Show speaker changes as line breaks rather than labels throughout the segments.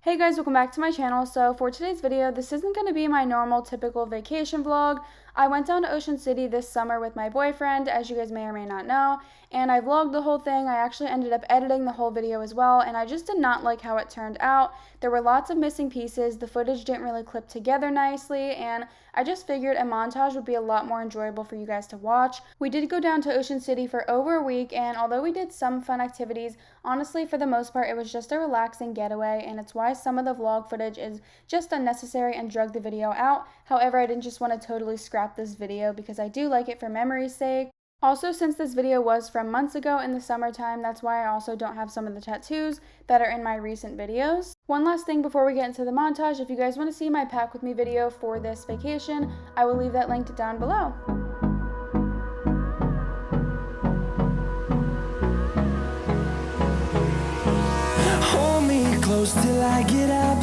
Hey guys, welcome back to my channel. So for today's video, this isn't going to be my normal typical vacation vlog. I went down to Ocean City this summer with my boyfriend, as you guys may or may not know, and I vlogged the whole thing. I actually ended up editing the whole video as well, and I just did not like how it turned out. There were lots of missing pieces, the footage didn't really clip together nicely, and I just figured a montage would be a lot more enjoyable for you guys to watch. We did go down to Ocean City for over a week, and although we did some fun activities, honestly for the most part it was just a relaxing getaway, and it's why some of the vlog footage is just unnecessary and drug the video out. However, I didn't just want to totally scrap this video because I do like it for memory's sake. Also, since this video was from months ago in the summertime, that's why I also don't have some of the tattoos that are in my recent videos. One last thing before we get into the montage, if you guys want to see my pack with me video for this vacation, I will leave that linked down below.
Hold me close till I get up.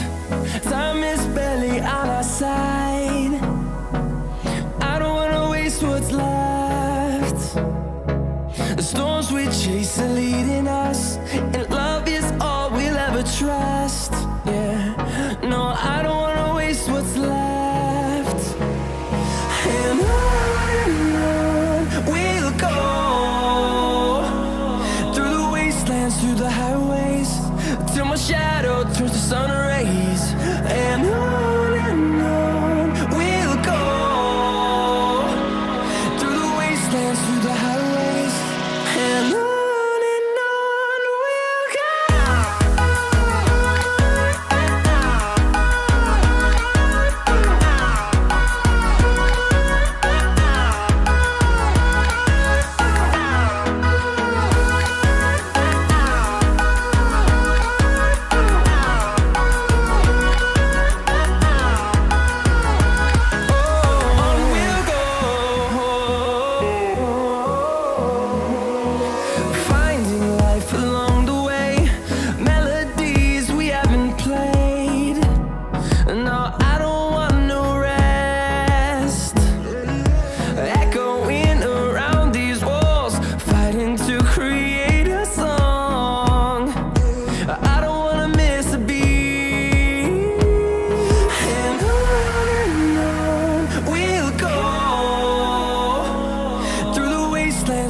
Time is barely on our side. I don't wanna waste what's left. The storms we chase are leading us, and love is all we'll ever trust. Yeah, no, I don't wanna waste what's left. And on we'll go, through the wastelands, through the highways, till my shadow turns to sun rays. And on we'll go, through the wastelands, through the highways, and on we'll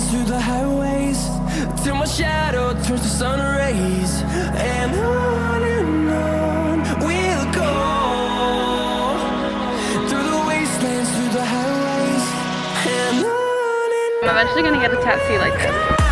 through the highways, till my shadow turns to sun rays. And on we'll go, through the wastelands, through the highways, and on.
I'm eventually gonna get a tattoo like this.